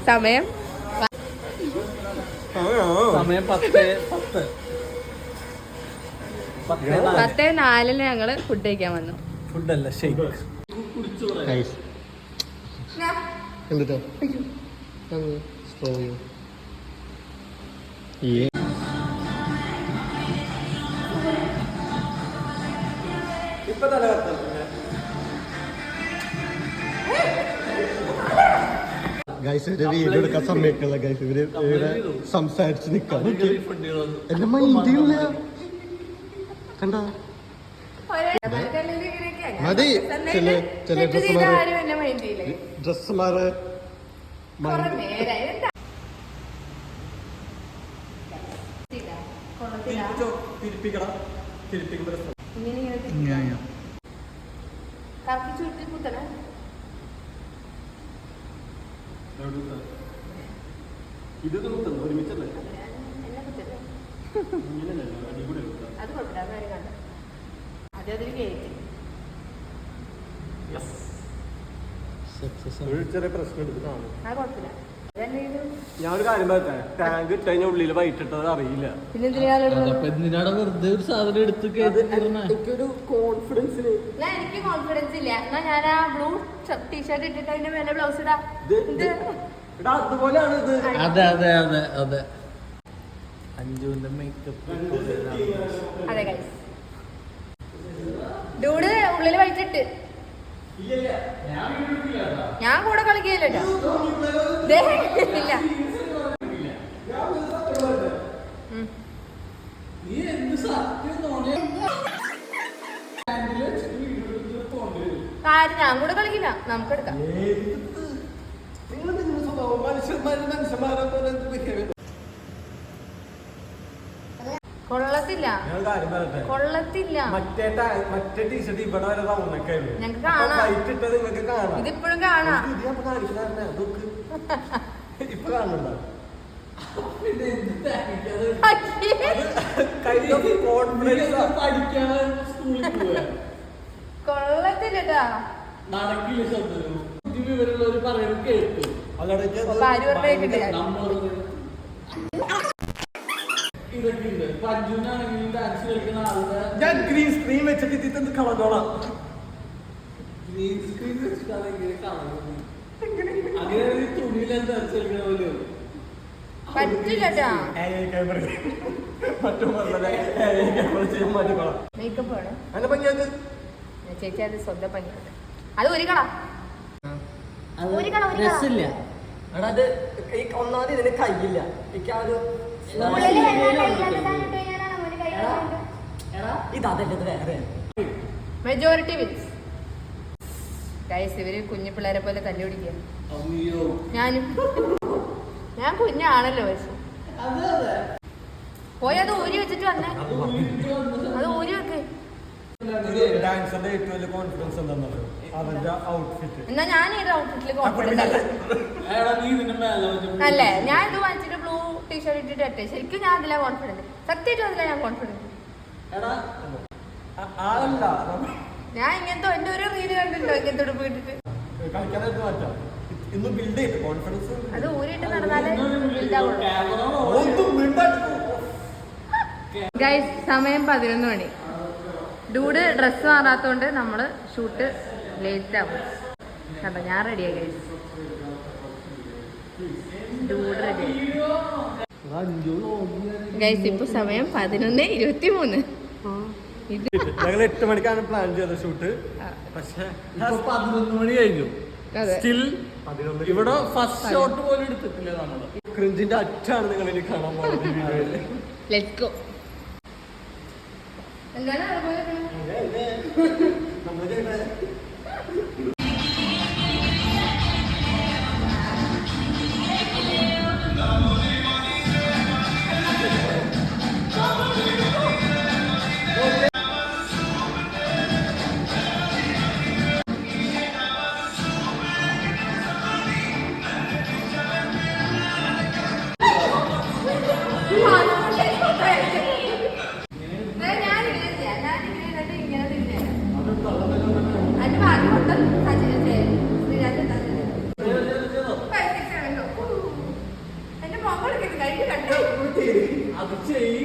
സമയം 10:04 ഞങ്ങള് ഫുഡ് കഴിക്കാൻ വന്നു. ഫുഡല്ല ഷേക്ക്. ഗൈസ് വീഡിയോ എടുക്കാൻ സമയത്തുള്ള ഗൈസ് ഇവര് സംസാരിച്ച് നിക്കാം. എന്റെ മൈൻഡില്ല കണ്ട മതി. ചില ഡ്രസ്സുമാര് ഇത് ഒരുമിച്ചല്ലേ അത് കുഴപ്പമില്ല. അതൊരു കേക്ക് ചെറിയ പ്രശ്നം എടുത്തിട്ടാണ്. അത് കുഴപ്പമില്ല. ഞാനൊരു കാര്യം പറയട്ടെ, ടാങ്ക് ഇട്ട് കഴിഞ്ഞാൽ ഉള്ളിൽ വൈറ്റിട്ടത് അറിയില്ല. എന്തിനാണ് വെറുതെ ഒരു സാധനം എടുത്ത് എനിക്കൊരു കോൺഫിഡൻസിന് എനിക്ക് കോൺഫിഡൻസ് ഇല്ല. എന്നാ ഞാൻ ആ ബ്ലൂ ടീഷർട്ട് ഇട്ടിട്ട് അതിന്റെ മേലെ ബ്ലൗസ് ഇടാ. അതുപോലെയാണ് ഇത്. അതെ അതെ അതെ അതെ. അഞ്ജുവിന്റെ മേക്കപ്പ്. അതെ ഗൈസ്, ഡൂഡ് ഉള്ളില് വൈറ്റിട്ട് ഞാൻ കൂടെ കളിക്കില്ല. കാര്യം ഞാൻ കൂടെ കളിക്കില്ല. നമുക്ക് എടുക്കാം. കൊള്ളത്തില്ല, കൊള്ളത്തില്ല. മറ്റേ ടീഷർട്ട് ഇവിടെ വരെ ഞങ്ങക്ക് കാണാം. ഇതിപ്പോഴും കാണാം. ഇപ്പൊ കാണുന്നുണ്ടോ? കൊള്ളത്തില്ലട്ടാ. ഞാൻ ഗ്രീൻ സ്ക്രീൻ വെച്ചിട്ട് ഇതിന്ന് കളഞ്ഞോളാം. ഗ്രീൻ സ്ക്രീൻ വെച്ചിട്ടാണ് ഇങ്ങനെ കാണുന്നത്. അങ്ങനെ തുണിയിലെന്താ പോലും പറ്റില്ലട്ടാ. മേക്കപ്പ് വേണം ചേച്ചി. അത് സ്വന്തം പണിയാണ്. അത് ഒരു കള രസമില്ല. അത് ഒന്നാമത് ഇതിന് കയ്യില്ല. ഇതല്ലത് വേറെ മെജോറിറ്റി വിറ്റ്സ് ഗൈസ്. ഇവര് കുഞ്ഞു പിള്ളേരെ പോലെ തല്ലി പിടിക്കുക. ഞാൻ കുഞ്ഞാണല്ലോ. പക്ഷെ പോയി അത് ഊരി വെച്ചിട്ട് വന്നേ. അത് ഊരി വെക്ക്. ഡാൻസറിന്റെ ഏറ്റവും വലിയ കോൺഫിഡൻസ് എന്താണെന്നറിയോ? അവന്റെ ഔട്ട്ഫിറ്റ്. എന്നാ ഞാൻ ഏത് ഔട്ട്ഫിറ്റില് കോൺഫിഡൻസ് അല്ലേ? ഞാൻ ഇത് വാങ്ങിച്ചിട്ട് ബ്ലൂ ടീഷർട്ട് ഇട്ടിട്ട് ഇട്ടെ. ശരിക്കും ഞാൻ അതിലാ കോൺഫിഡൻസ്. സത്യമായിട്ടും അതിലാ ഞാൻ കോൺഫിഡൻസ്. ഞാൻ ഇങ്ങനത്തെ എന്റെ ഒരു റീല് കണ്ടിട്ടോ ഇങ്ങനത്തെ ഉടുപ്പ് ഇട്ടിട്ട്. അത് ഊരിട്ട് നടന്നാലേ ഗൈസ്. സമയം 11 മണി. ഡൂഡ് ഡ്രസ്സ് മാറാത്തോണ്ട് നമ്മള് ഷൂട്ട് ലേറ്റ് ആവും. കണ്ടോ, ഞാൻ റെഡിയായി ഗൈസ്. Dude ready guys. ഇപ്പൊ സമയം 11:23. ഞങ്ങൾ 8 മണിക്കാണ് പ്ലാൻ ചെയ്തത് ഷൂട്ട്. പക്ഷെ 11 മണി കഴിഞ്ഞു. സ്റ്റിൽ ഇവിടെ ഫസ്റ്റ് ഷോട്ട് പോലും എടുത്തിട്ടില്ല നമ്മള്. ക്രിഞ്ചിന്റെ അറ്റാണ് നിങ്ങൾ ഇനി കാണാൻ പോകുന്നത്. Let's go. അത് ചെയ്യും.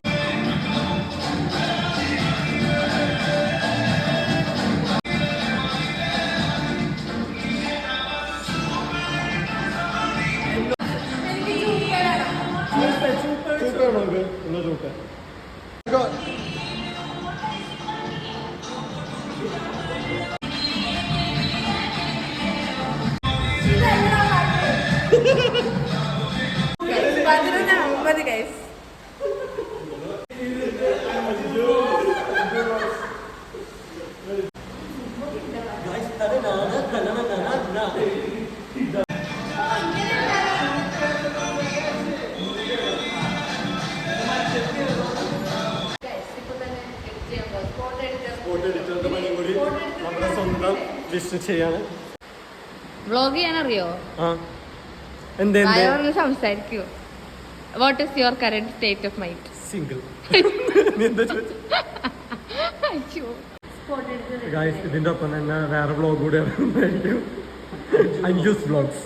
സൂപ്പറാണോ ഉള്ള സൂപ്പർ നമ്മുടെ സ്വന്തം ബിസിനസ് ചെയ്യാണ്. വ്ളോഗ് ചെയ്യാൻ അറിയോ? എന്തേ സംസാരിക്കൂ. What is your current state of mind? Single. അയ്യോ ഗായ്സ് ഇതിന്റെ ഒപ്പം തന്നെ വേറെ വ്ളോഗ് കൂടെ അഞ്ജൂസ് വ്ളോഗ്സ്.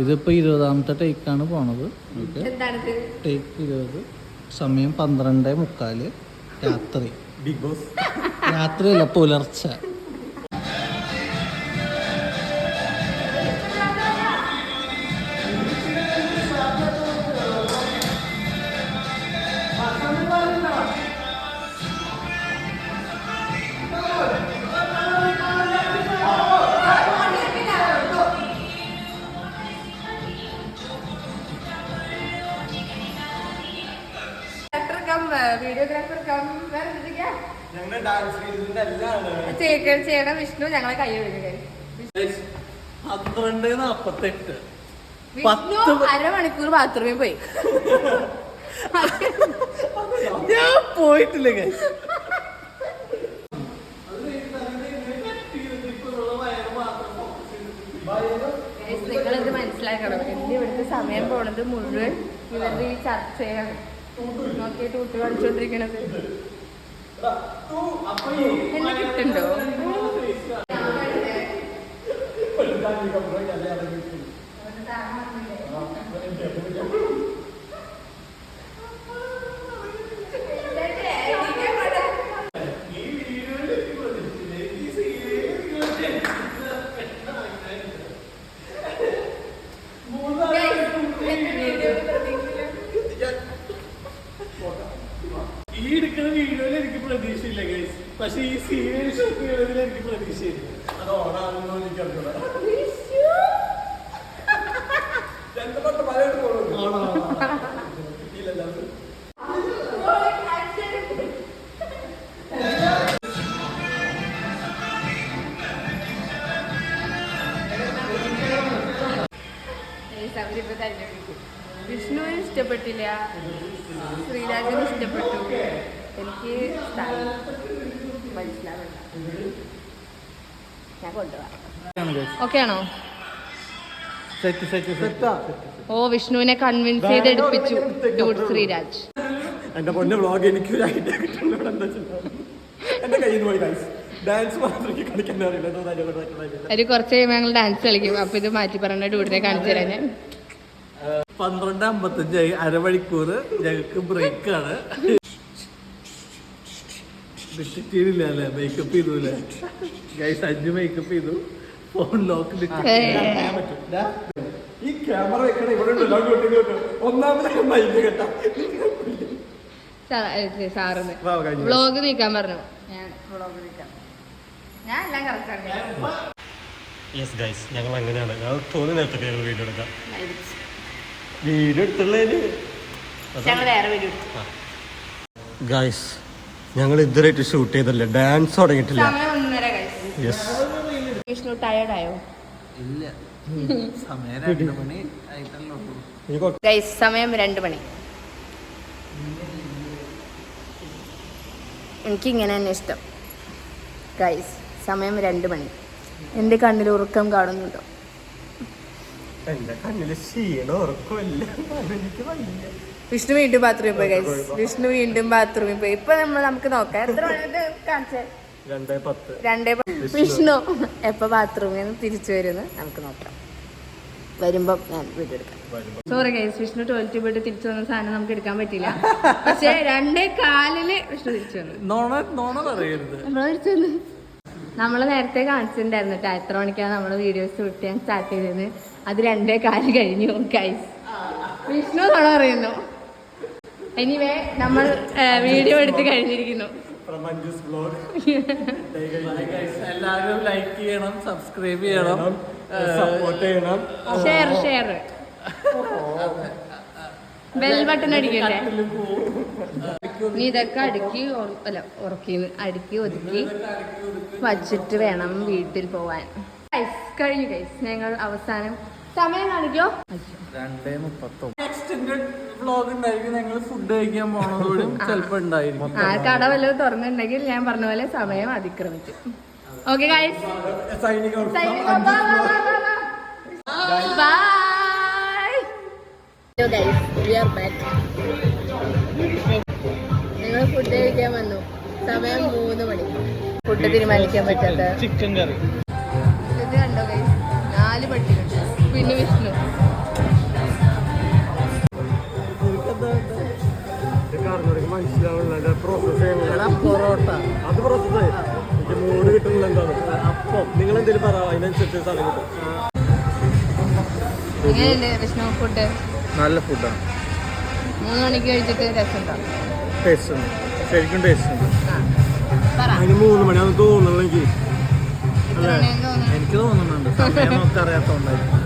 ഇതിപ്പോ 20ാമത്തെ ടേക്കാണ് പോണത്. എന്താണിത്? ടേക്ക് 20, സമയം 12:45 രാത്രി. ബിഗ് ബോസ് രാത്രിയല്ല, പുലർച്ചെ. വീഡിയോഗ്രാഫർ ഞങ്ങളുടെ ഡാൻസ് റീൽസിന്റെ എല്ലാം ചെയ്യണം. വിഷ്ണു ഞങ്ങളെ കൈ വിളിക്കുക. 12:48. വിഷ്ണു അരമണിക്കൂർ ബാത്റൂമിൽ പോയി. ഞാൻ പോയിട്ടില്ല guys. നിങ്ങളിത് മനസ്സിലാക്കണം. എന്റെ ഇവിടുത്തെ സമയം പോണത് മുഴുവൻ ഇവരുടെ ഈ ചർച്ചയാണ്. നോക്കിയ ടൂട്ട് കളിച്ചോണ്ടിരിക്കണത് എന്നെ കിട്ടുണ്ടോ? ഈ എടുക്കുന്ന വീഡിയോയിൽ എനിക്ക് പ്രതീക്ഷയില്ല ഗൈസ്. പക്ഷെ ഈ സീരിയൽ ഷൂട്ട് ചെയ്യുന്നതിൽ എനിക്ക് പ്രതീക്ഷയില്ല. അത് ഓണാകുന്നോ എനിക്ക് അറിഞ്ഞൂടാ. വിഷ്ണുവിന് ഇഷ്ടപ്പെട്ടില്ല, ശ്രീരാജിന് ഇഷ്ടപ്പെട്ടു. എനിക്ക് മനസ്സിലാവില്ല. ഞാൻ കൊണ്ടുപോവാം. ഓക്കെ ആണോ? ഓ വിഷ്ണുവിനെ കൺവിൻസ് ചെയ്ത് എടുപ്പിച്ചു ഡൂഡ് ശ്രീരാജ്. എന്റെ പൊന്നെ വ്ളോഗ് എനിക്ക് ഒരു ഐഡിയ കിട്ടുന്നു. ഇവിടെ എന്താ വെച്ചിട്ടുണ്ടാവും എന്റെ കയ്യിൽ നിന്ന് പോയി ഗൈസ്. ഡാൻസ് മാത്രമേ കളിക്കാൻ അറിയില്ല. ഒരു കുറച്ച് കഴിയുമ്പോൾ ഞങ്ങൾ ഡാൻസ് കളിക്കും. അപ്പൊ ഇത് മാറ്റി പറഞ്ഞ ഡൂഡിനെ കാണിച്ചു തരാം ഞാൻ. 12:55 അരമണിക്കൂർ ഞങ്ങൾക്ക് ബ്രേക്കാണ്. ചെയ്തില്ല അല്ലേ? മേക്കപ്പ് ചെയ്തൂല്ലേ ഗൈസ്? 5 മേക്കപ്പ് ചെയ്തു. ഫോൺ ലോക്ക് ഈ ക്യാമറ വെക്കണ ഇവിടെ ഒന്നാമത് മൈൻഡ് കേട്ടാ സാറിന് വ്ളോഗ് നീക്കാൻ പറഞ്ഞു. ഞാൻ വ്ളോഗ് നീക്കാം. ഞാൻ എല്ലാം കറക്റ്റാണ്. യെസ് ഗൈസ്, ഞങ്ങൾ അങ്ങനെയാണ്. ഞാൻ തോന്നുന്ന നേരത്തെ ഞങ്ങൾ വീഡിയോ എടുക്കാം. വീഡിയോ എടുത്തുള്ളതിന് ഞങ്ങൾ വേറെ വീഡിയോ എടുത്തു. ഗൈസ് ഞങ്ങൾ ഇതുവരെയായിട്ട് ഷൂട്ട് ചെയ്തല്ലേ, ഡാൻസ് തുടങ്ങിയിട്ടില്ല. സമയം 1:30 ഗൈസ്. യെസ്. വിഷ്ണു ടയർഡായോ? ഇല്ല, സമയം 2 മണി ആയിട്ടല്ലോ. ഗൈസ് സമയം 2 മണി. എനിക്ക് ഇങ്ങനെ തന്നെ ഇഷ്ടം ഗൈസ്. സമയം 2 മണി. എൻ്റെ കണ്ണിൽ ഉറക്കം കാണുന്നുണ്ടോ? എന്റെ കണ്ണില് ക്ഷീണം ഉറക്കമില്ല, എനിക്ക് വയ്യ. വിഷ്ണു വീണ്ടും ബാത്റൂമിൽ പോയി ഗൈസ്. വിഷ്ണു വീണ്ടും ബാത്റൂമിൽ പോയി. ഇപ്പൊ നമുക്ക് നോക്കാം എത്ര മണി കാണിച്ചേ. 2:10. വിഷ്ണു എപ്പോ ബാത്റൂമിൽ നിന്ന് തിരിച്ചു വരുമെന്ന് നമുക്ക് നോക്കാം. വരുമ്പോ ഞാൻ വീഡിയോ എടുക്കാം. സോറി ഗൈസ്, വിഷ്ണു ടോയ്ലറ്റിൽ പോയിട്ട് തിരിച്ചു വന്ന സാധനം നമുക്ക് എടുക്കാൻ പറ്റില്ല. പക്ഷെ 2:15 വിഷ്ണു തിരിച്ചു വന്നു. നോണ പറയരുത്. തിരിച്ചു വന്നു. നമ്മള് നേരത്തെ കാണിച്ചിട്ടുണ്ടായിരുന്നു കേട്ടോ എത്ര മണിക്കാണ് നമ്മള് വീഡിയോസ് ഷൂട്ട് ചെയ്യാൻ സ്റ്റാർട്ട് ചെയ്തത്. അത് 2:15 കഴിഞ്ഞു ഗൈസ്. വിഷ്ണു നുണ പറയുന്നു. എനിവേ നമ്മൾ വീഡിയോ എടുത്ത് കഴിഞ്ഞിരിക്കുന്നു. എല്ലാവരും ലൈക്ക് ചെയ്യണം, സബ്സ്ക്രൈബ് ചെയ്യണം, സപ്പോർട്ട് ചെയ്യണം, ഷെയർ ബെൽ ബട്ടൺ അടിക്കണ്ടേ. നീ ഇതൊക്കെ അടുക്കി അടുക്കി ഒതുക്കി വച്ചിട്ട് വേണം വീട്ടിൽ പോവാൻ. കഴിഞ്ഞു ഗൈസ്. ഞങ്ങൾ അവസാനം സമയം കാണിക്കോ. 2:30. എക്സ്റ്റൻഡഡ് വ്ലോഗ് ഉണ്ടായിരിക്കും. ഞങ്ങൾ ഫുഡ് കഴിക്കാൻ പോണതോടും ചിലപ്പോ ഉണ്ടായിരിക്കും. ആ കട വല്ലതും തുറന്നിട്ടുണ്ടെങ്കിൽ ഞാൻ പറഞ്ഞ പോലെ സമയം അതിക്രമിച്ചു. Okay guys, bye. Hello guys, we are back. ഞങ്ങൾ ഫുഡ് കഴിക്കാൻ വന്നു. സമയം 3 മണി. ഫുഡ് തീരുമാനിക്കാൻ പറ്റാത്ത ചിക്കൻ കറി. ഇത് കണ്ടോ ഗൈസ്, 4 പട്ടികളുണ്ട്. പിന്നെ വിഷ്ണു. മനസ്സിലാവുന്നില്ല പ്രോസസ് പൊറോട്ട അത് പ്രോസസ് എനിക്ക് മൂഡ് കിട്ടുന്നില്ല. എന്താണ് അപ്പം നിങ്ങൾ എന്തെങ്കിലും പറ, അതിനനുസരിച്ച് സ്ഥലം കിട്ടും. എങ്ങനെയുണ്ട് വിഷ്ണു ഫുഡ്? നല്ല ഫുഡാണ്. 3 മണിക്ക് കഴിച്ചിട്ട് രസമുണ്ടോ? ടേസ്റ്റ് ഉണ്ട്, ശരിക്കും ടേസ്റ്റ് ഉണ്ട്. അതിന് 3 മണിയാണെന്ന് തോന്നുന്നില്ല എനിക്ക്. എത്ര മണിയാന്ന് തോന്നുന്നു? എനിക്ക് തോന്നുന്നുണ്ട്, സമയം നമുക്ക് അറിയാത്തോണ്ടായിരിക്കും.